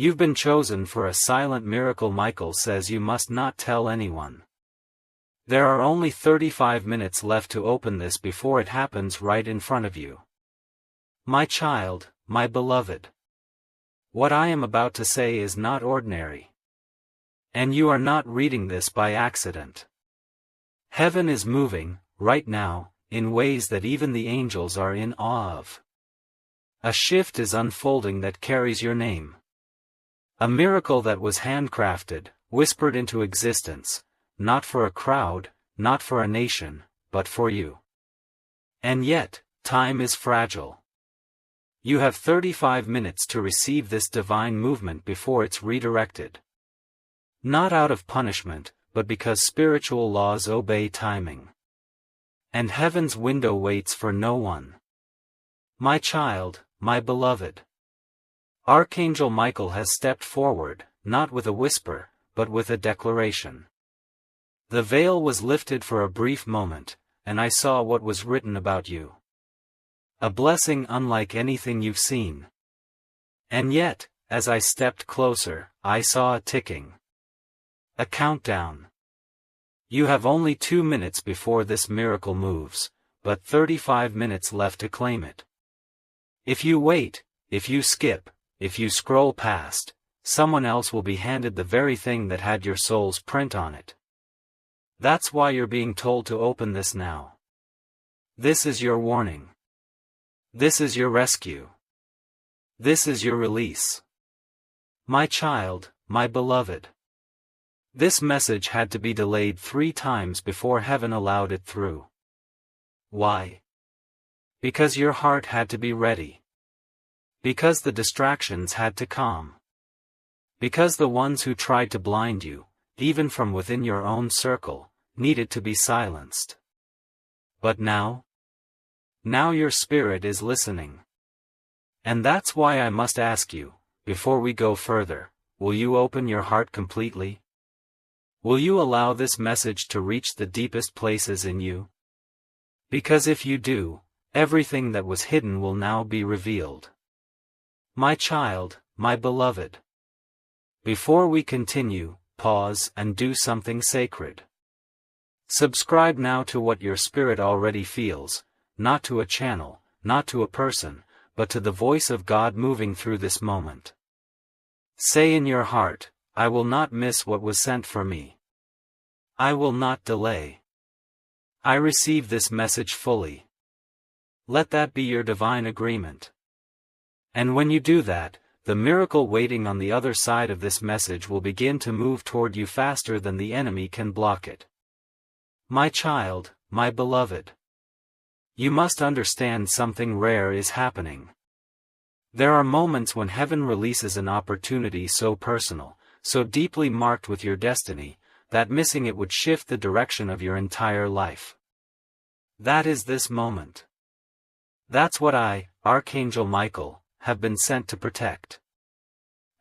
You've been chosen for a silent miracle. Michael says you must not tell anyone. There are only 35 minutes left to open this before it happens right in front of you. My child, my beloved. What I am about to say is not ordinary. And you are not reading this by accident. Heaven is moving, right now, in ways that even the angels are in awe of. A shift is unfolding that carries your name. A miracle that was handcrafted, whispered into existence, not for a crowd, not for a nation, but for you. And yet, time is fragile. You have 35 minutes to receive this divine movement before it's redirected. Not out of punishment, but because spiritual laws obey timing. And heaven's window waits for no one. My child, my beloved. Archangel Michael has stepped forward, not with a whisper, but with a declaration. The veil was lifted for a brief moment, and I saw what was written about you. A blessing unlike anything you've seen. And yet, as I stepped closer, I saw a ticking. A countdown. You have only 2 minutes before this miracle moves, but 35 minutes left to claim it. If you wait, if you skip, if you scroll past, someone else will be handed the very thing that had your soul's print on it. That's why you're being told to open this now. This is your warning. This is your rescue. This is your release. My child, my beloved. This message had to be delayed 3 times before heaven allowed it through. Why? Because your heart had to be ready. Because the distractions had to calm. Because the ones who tried to blind you, even from within your own circle, needed to be silenced. But now? Now your spirit is listening. And that's why I must ask you, before we go further, will you open your heart completely? Will you allow this message to reach the deepest places in you? Because if you do, everything that was hidden will now be revealed. My child, my beloved. Before we continue, pause and do something sacred. Subscribe now to what your spirit already feels, not to a channel, not to a person, but to the voice of God moving through this moment. Say in your heart, I will not miss what was sent for me. I will not delay. I receive this message fully. Let that be your divine agreement. And when you do that, the miracle waiting on the other side of this message will begin to move toward you faster than the enemy can block it. My child, my beloved. You must understand something rare is happening. There are moments when heaven releases an opportunity so personal, so deeply marked with your destiny, that missing it would shift the direction of your entire life. That is this moment. That's what I, Archangel Michael, have been sent to protect.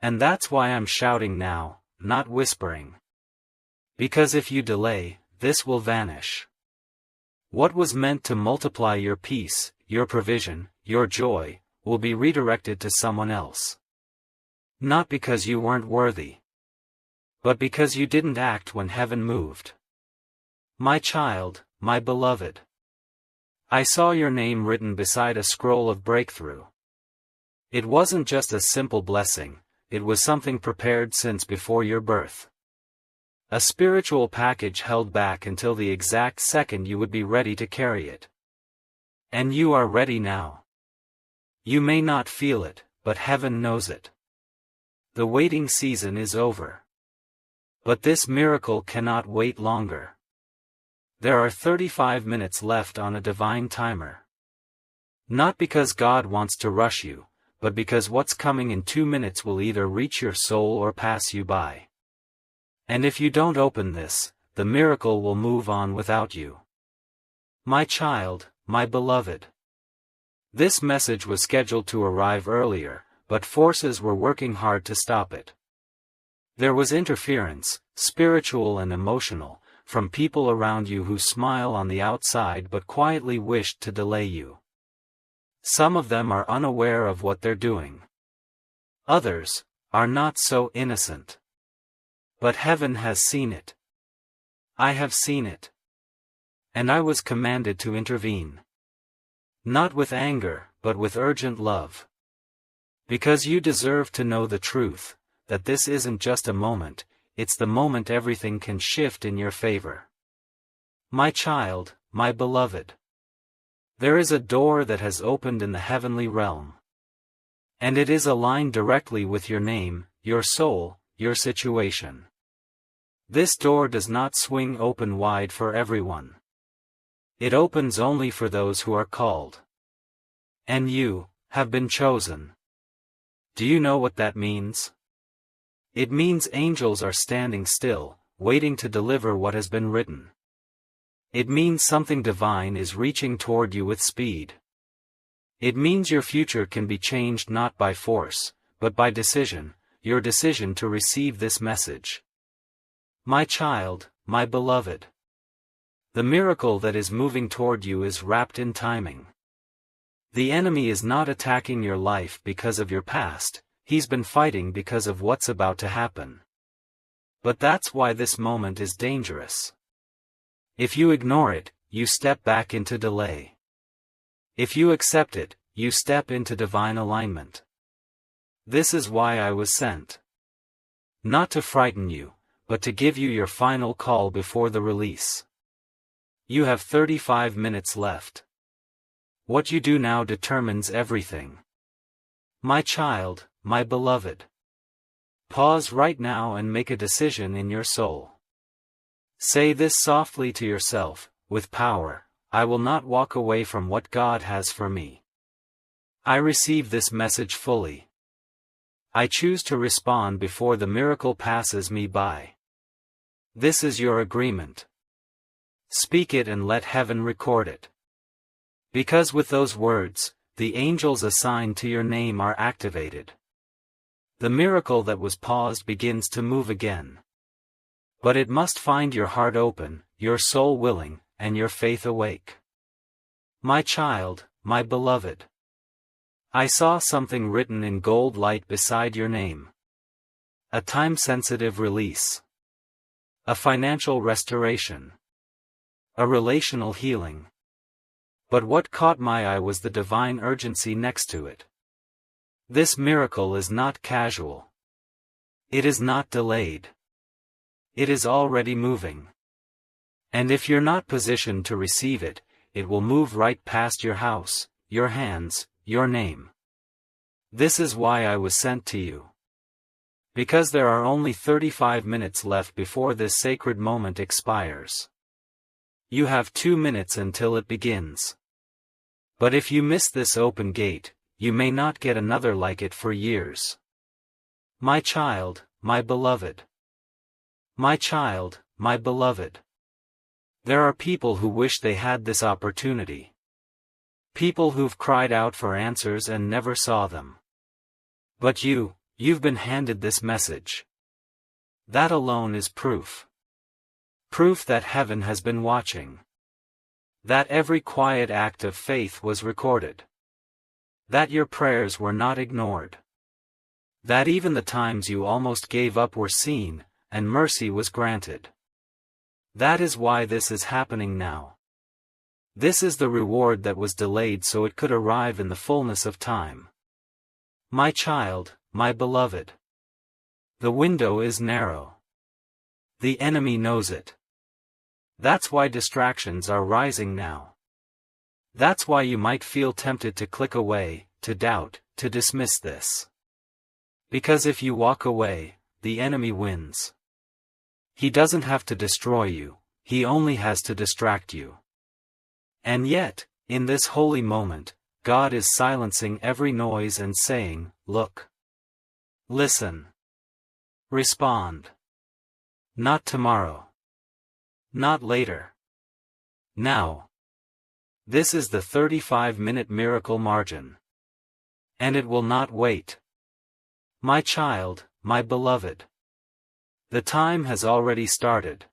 And that's why I'm shouting now, not whispering. Because if you delay, this will vanish. What was meant to multiply your peace, your provision, your joy, will be redirected to someone else. Not because you weren't worthy, but because you didn't act when heaven moved. My child, my beloved. I saw your name written beside a scroll of breakthrough. It wasn't just a simple blessing, it was something prepared since before your birth. A spiritual package held back until the exact second you would be ready to carry it. And you are ready now. You may not feel it, but heaven knows it. The waiting season is over. But this miracle cannot wait longer. There are 35 minutes left on a divine timer. Not because God wants to rush you, but because what's coming in 2 minutes will either reach your soul or pass you by. And if you don't open this, the miracle will move on without you. My child, my beloved. This message was scheduled to arrive earlier, but forces were working hard to stop it. There was interference, spiritual and emotional, from people around you who smile on the outside but quietly wished to delay you. Some of them are unaware of what they're doing. Others, are not so innocent. But heaven has seen it. I have seen it. And I was commanded to intervene. Not with anger, but with urgent love. Because you deserve to know the truth, that this isn't just a moment, it's the moment everything can shift in your favor. My child, my beloved. There is a door that has opened in the heavenly realm. And it is aligned directly with your name, your soul, your situation. This door does not swing open wide for everyone. It opens only for those who are called. And you have been chosen. Do you know what that means? It means angels are standing still, waiting to deliver what has been written. It means something divine is reaching toward you with speed. It means your future can be changed not by force, but by decision, your decision to receive this message. My child, my beloved. The miracle that is moving toward you is wrapped in timing. The enemy is not attacking your life because of your past, he's been fighting because of what's about to happen. But that's why this moment is dangerous. If you ignore it, you step back into delay. If you accept it, you step into divine alignment. This is why I was sent. Not to frighten you, but to give you your final call before the release. You have 35 minutes left. What you do now determines everything. My child, my beloved. Pause right now and make a decision in your soul. Say this softly to yourself, with power: I will not walk away from what God has for me. I receive this message fully. I choose to respond before the miracle passes me by. This is your agreement. Speak it and let heaven record it. Because with those words, the angels assigned to your name are activated. The miracle that was paused begins to move again. But it must find your heart open, your soul willing, and your faith awake. My child, my beloved. I saw something written in gold light beside your name. A time-sensitive release. A financial restoration. A relational healing. But what caught my eye was the divine urgency next to it. This miracle is not casual. It is not delayed. It is already moving. And if you're not positioned to receive it, it will move right past your house, your hands, your name. This is why I was sent to you. Because there are only 35 minutes left before this sacred moment expires. You have 2 minutes until it begins. But if you miss this open gate, you may not get another like it for years. My child, my beloved. My child, my beloved. There are people who wish they had this opportunity. People who've cried out for answers and never saw them. But you've been handed this message. That alone is proof. Proof that heaven has been watching. That every quiet act of faith was recorded. That your prayers were not ignored. That even the times you almost gave up were seen, and mercy was granted. That is why this is happening now. This is the reward that was delayed so it could arrive in the fullness of time. My child, my beloved. The window is narrow. The enemy knows it. That's why distractions are rising now. That's why you might feel tempted to click away, to doubt, to dismiss this. Because if you walk away, the enemy wins. He doesn't have to destroy you, he only has to distract you. And yet, in this holy moment, God is silencing every noise and saying, look. Listen. Respond. Not tomorrow. Not later. Now. This is the 35-minute miracle margin. And it will not wait. My child, my beloved. The time has already started.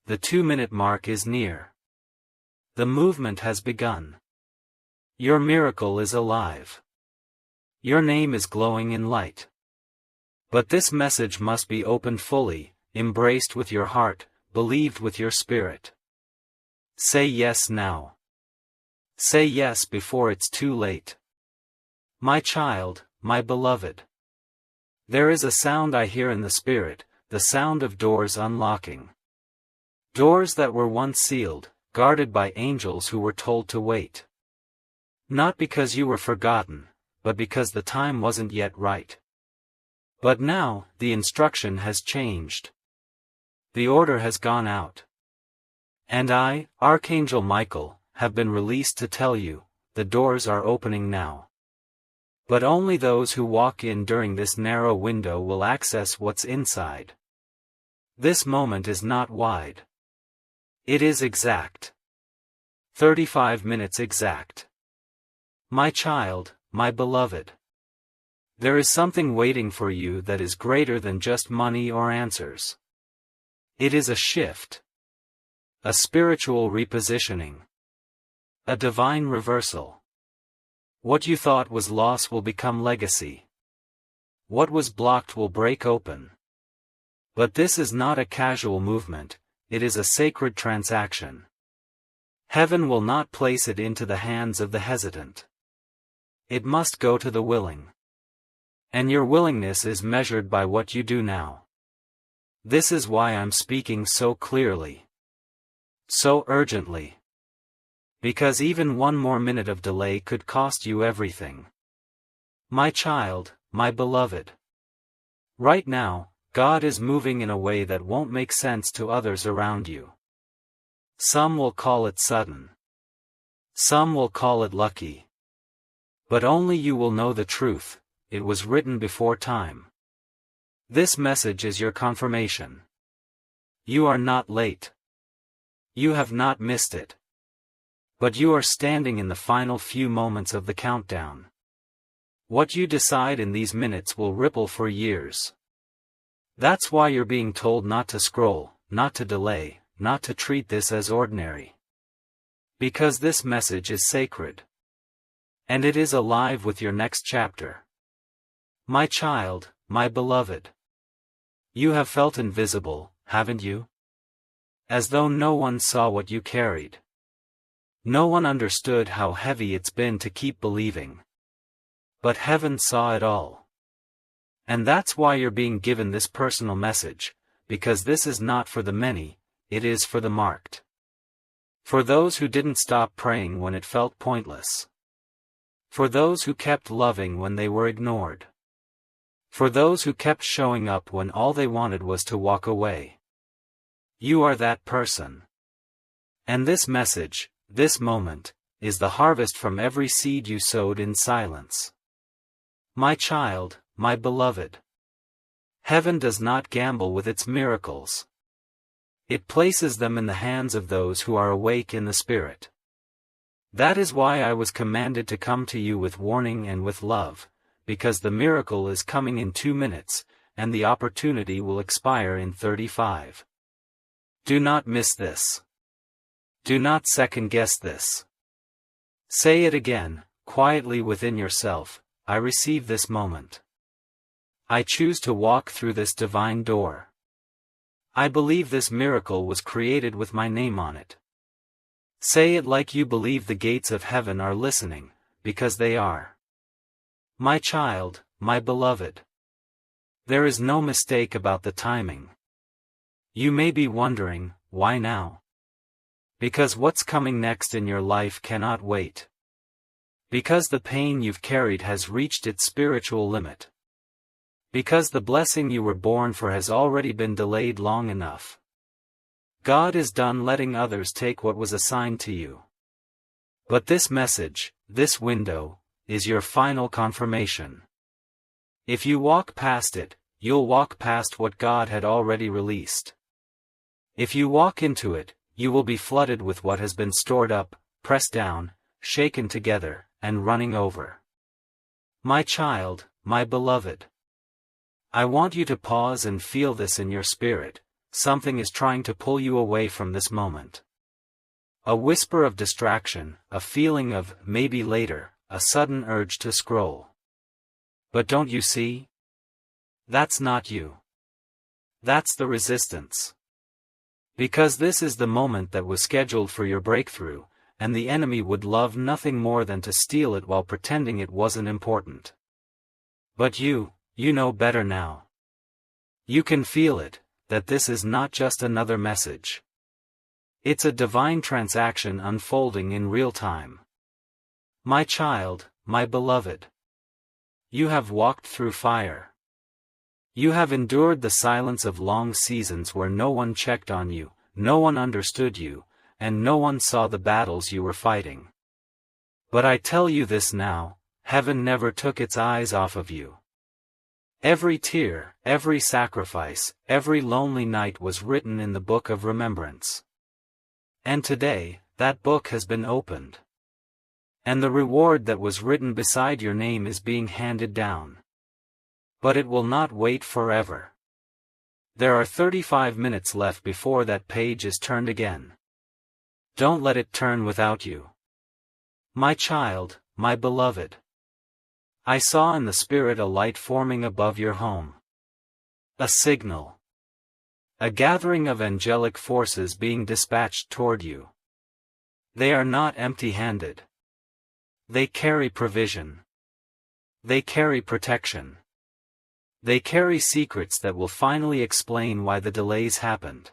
The 2-minute mark is near. The movement has begun. Your miracle is alive. Your name is glowing in light. But this message must be opened fully, embraced with your heart, believed with your spirit. Say yes now. Say yes before it's too late. My child, my beloved. There is a sound I hear in the spirit, the sound of doors unlocking. Doors that were once sealed, guarded by angels who were told to wait. Not because you were forgotten, but because the time wasn't yet right. But now, the instruction has changed. The order has gone out. And I, Archangel Michael, have been released to tell you, the doors are opening now. But only those who walk in during this narrow window will access what's inside. This moment is not wide. It is exact. 35 minutes exact. My child, my beloved. There is something waiting for you that is greater than just money or answers. It is a shift. A spiritual repositioning. A divine reversal. What you thought was loss will become legacy. What was blocked will break open. But this is not a casual movement, it is a sacred transaction. Heaven will not place it into the hands of the hesitant. It must go to the willing. And your willingness is measured by what you do now. This is why I'm speaking so clearly. So urgently. Because even one more minute of delay could cost you everything. My child, my beloved. Right now, God is moving in a way that won't make sense to others around you. Some will call it sudden. Some will call it lucky. But only you will know the truth, it was written before time. This message is your confirmation. You are not late. You have not missed it. But you are standing in the final few moments of the countdown. What you decide in these minutes will ripple for years. That's why you're being told not to scroll, not to delay, not to treat this as ordinary. Because this message is sacred. And it is alive with your next chapter. My child, my beloved. You have felt invisible, haven't you? As though no one saw what you carried. No one understood how heavy it's been to keep believing. But heaven saw it all. And that's why you're being given this personal message, because this is not for the many, it is for the marked. For those who didn't stop praying when it felt pointless. For those who kept loving when they were ignored. For those who kept showing up when all they wanted was to walk away. You are that person. And this message, this moment, is the harvest from every seed you sowed in silence. My child, my beloved. Heaven does not gamble with its miracles. It places them in the hands of those who are awake in the Spirit. That is why I was commanded to come to you with warning and with love, because the miracle is coming in 2 minutes, and the opportunity will expire in 35. Do not miss this. Do not second-guess this. Say it again, quietly within yourself, I receive this moment. I choose to walk through this divine door. I believe this miracle was created with my name on it. Say it like you believe the gates of heaven are listening, because they are. My child, my beloved. There is no mistake about the timing. You may be wondering, why now? Because what's coming next in your life cannot wait. Because the pain you've carried has reached its spiritual limit. Because the blessing you were born for has already been delayed long enough. God is done letting others take what was assigned to you. But this message, this window, is your final confirmation. If you walk past it, you'll walk past what God had already released. If you walk into it, you will be flooded with what has been stored up, pressed down, shaken together, and running over. My child, my beloved. I want you to pause and feel this in your spirit. Something is trying to pull you away from this moment. A whisper of distraction, a feeling of maybe later, a sudden urge to scroll. But don't you see? That's not you. That's the resistance. Because this is the moment that was scheduled for your breakthrough, and the enemy would love nothing more than to steal it while pretending it wasn't important. But you know better now. You can feel it, that this is not just another message. It's a divine transaction unfolding in real time. My child, my beloved. You have walked through fire. You have endured the silence of long seasons where no one checked on you, no one understood you, and no one saw the battles you were fighting. But I tell you this now, heaven never took its eyes off of you. Every tear, every sacrifice, every lonely night was written in the book of remembrance. And today, that book has been opened. And the reward that was written beside your name is being handed down. But it will not wait forever. There are 35 minutes left before that page is turned again. Don't let it turn without you. My child, my beloved. I saw in the spirit a light forming above your home. A signal. A gathering of angelic forces being dispatched toward you. They are not empty-handed. They carry provision. They carry protection. They carry secrets that will finally explain why the delays happened.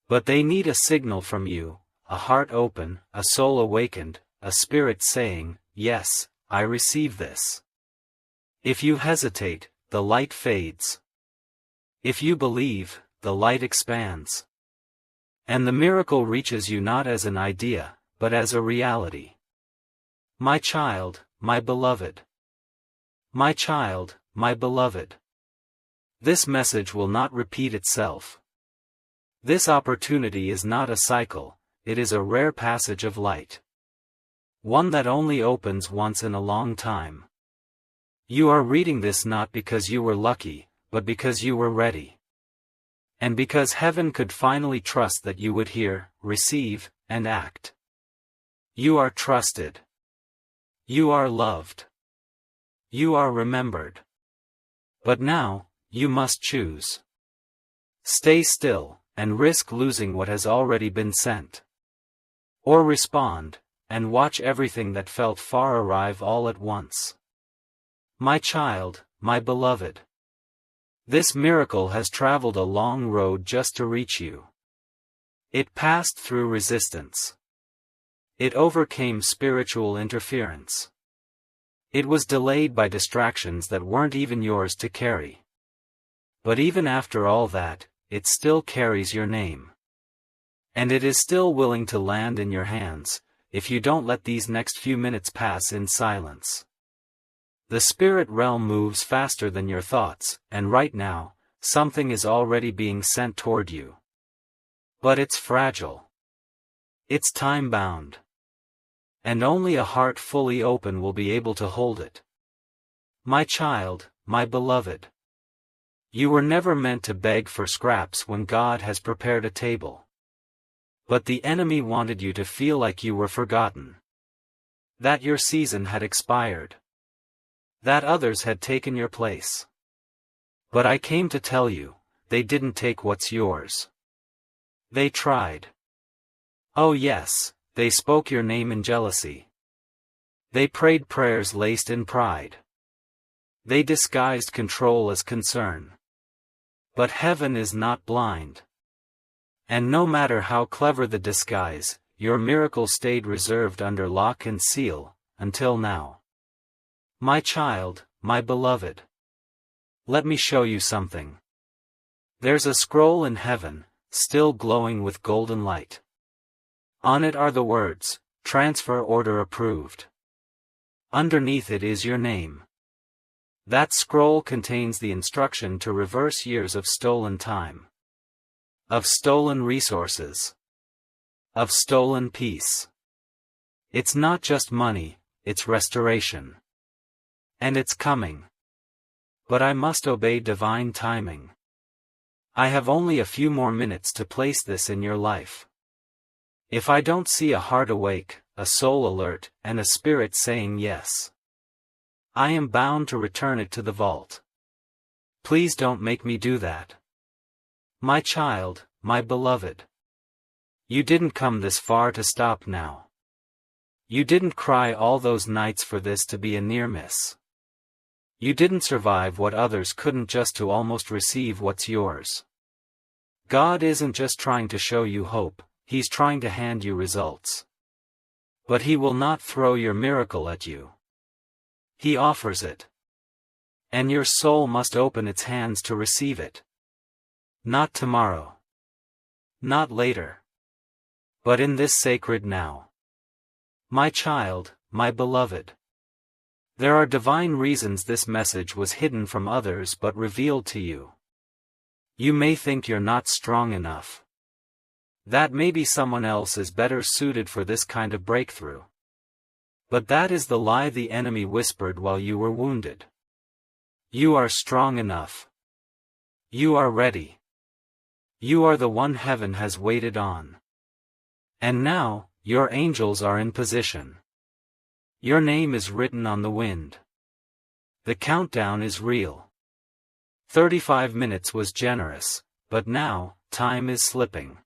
But they need a signal from you, a heart open, a soul awakened, a spirit saying, "Yes, I receive this." If you hesitate, the light fades. If you believe, the light expands. And the miracle reaches you not as an idea, but as a reality. My child, my beloved. My child, my beloved. This message will not repeat itself. This opportunity is not a cycle, it is a rare passage of light. One that only opens once in a long time. You are reading this not because you were lucky, but because you were ready. And because heaven could finally trust that you would hear, receive, and act. You are trusted. You are loved. You are remembered. But now, you must choose. Stay still, and risk losing what has already been sent. Or respond, and watch everything that felt far arrive all at once. My child, my beloved. This miracle has traveled a long road just to reach you. It passed through resistance. It overcame spiritual interference. It was delayed by distractions that weren't even yours to carry. But even after all that, it still carries your name. And it is still willing to land in your hands, if you don't let these next few minutes pass in silence. The spirit realm moves faster than your thoughts, and right now, something is already being sent toward you. But it's fragile. It's time-bound. And only a heart fully open will be able to hold it. My child, my beloved. You were never meant to beg for scraps when God has prepared a table. But the enemy wanted you to feel like you were forgotten. That your season had expired. That others had taken your place. But I came to tell you, they didn't take what's yours. They tried. Oh yes, they spoke your name in jealousy. They prayed prayers laced in pride. They disguised control as concern. But heaven is not blind. And no matter how clever the disguise, your miracle stayed reserved under lock and seal, until now. My child, my beloved. Let me show you something. There's a scroll in heaven, still glowing with golden light. On it are the words, "Transfer order approved." Underneath it is your name. That scroll contains the instruction to reverse years of stolen time. Of stolen resources. Of stolen peace. It's not just money, it's restoration. And it's coming. But I must obey divine timing. I have only a few more minutes to place this in your life. If I don't see a heart awake, a soul alert, and a spirit saying yes, I am bound to return it to the vault. Please don't make me do that. My child, my beloved. You didn't come this far to stop now. You didn't cry all those nights for this to be a near miss. You didn't survive what others couldn't just to almost receive what's yours. God isn't just trying to show you hope, He's trying to hand you results. But He will not throw your miracle at you. He offers it. And your soul must open its hands to receive it. Not tomorrow. Not later. But in this sacred now. My child, my beloved. There are divine reasons this message was hidden from others but revealed to you. You may think you're not strong enough. That maybe someone else is better suited for this kind of breakthrough. But that is the lie the enemy whispered while you were wounded. You are strong enough. You are ready. You are the one heaven has waited on. And now, your angels are in position. Your name is written on the wind. The countdown is real. 35 minutes was generous, but now, time is slipping.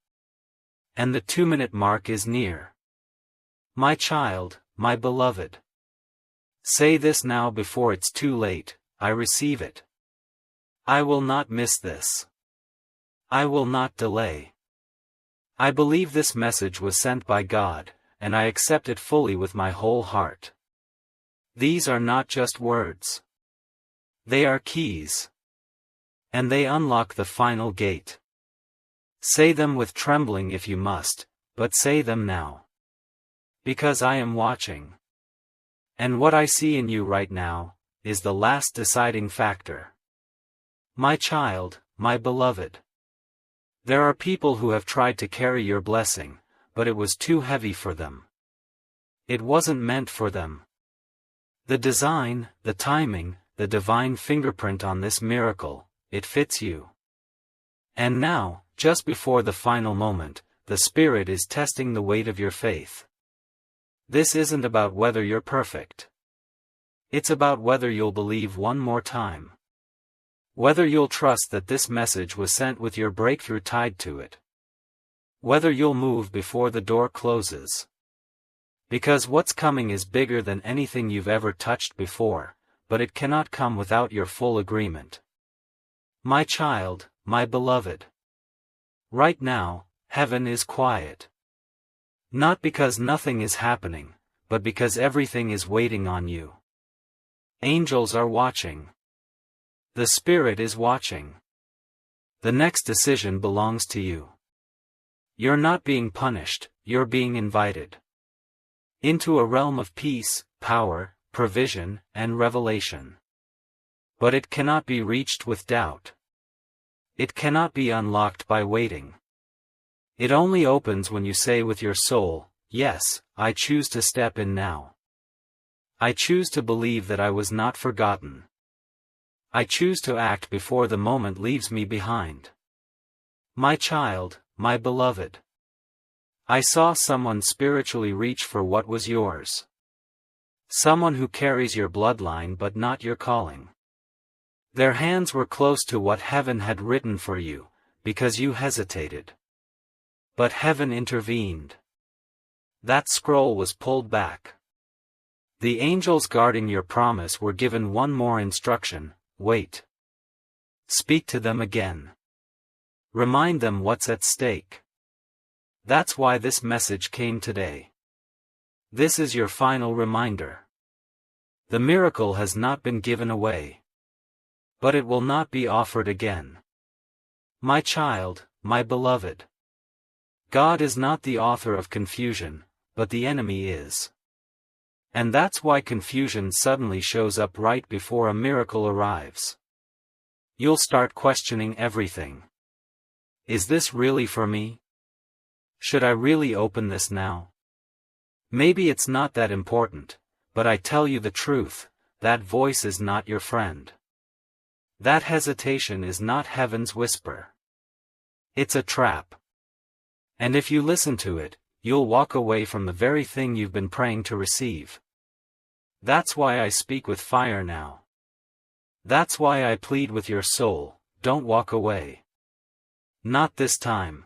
And the 2-minute mark is near. My child, my beloved. Say this now before it's too late, I receive it. I will not miss this. I will not delay. I believe this message was sent by God, and I accept it fully with my whole heart. These are not just words. They are keys. And they unlock the final gate. Say them with trembling if you must, but say them now. Because I am watching. And what I see in you right now is the last deciding factor. My child, my beloved. There are people who have tried to carry your blessing, but it was too heavy for them. It wasn't meant for them. The design, the timing, the divine fingerprint on this miracle, it fits you. And now, just before the final moment, the Spirit is testing the weight of your faith. This isn't about whether you're perfect. It's about whether you'll believe one more time. Whether you'll trust that this message was sent with your breakthrough tied to it. Whether you'll move before the door closes. Because what's coming is bigger than anything you've ever touched before, but it cannot come without your full agreement. My child, my beloved. Right now, heaven is quiet. Not because nothing is happening, but because everything is waiting on you. Angels are watching. The Spirit is watching. The next decision belongs to you. You're not being punished, you're being invited. Into a realm of peace, power, provision, and revelation. But it cannot be reached with doubt. It cannot be unlocked by waiting. It only opens when you say with your soul, yes, I choose to step in now. I choose to believe that I was not forgotten. I choose to act before the moment leaves me behind. My child, my beloved. I saw someone spiritually reach for what was yours. Someone who carries your bloodline but not your calling. Their hands were close to what heaven had written for you, because you hesitated. But heaven intervened. That scroll was pulled back. The angels guarding your promise were given one more instruction: wait. Speak to them again. Remind them what's at stake. That's why this message came today. This is your final reminder. The miracle has not been given away. But it will not be offered again. My child, my beloved. God is not the author of confusion, but the enemy is. And that's why confusion suddenly shows up right before a miracle arrives. You'll start questioning everything. Is this really for me? Should I really open this now? Maybe it's not that important, but I tell you the truth, that voice is not your friend. That hesitation is not heaven's whisper. It's a trap. And if you listen to it, you'll walk away from the very thing you've been praying to receive. That's why I speak with fire now. That's why I plead with your soul, don't walk away. Not this time.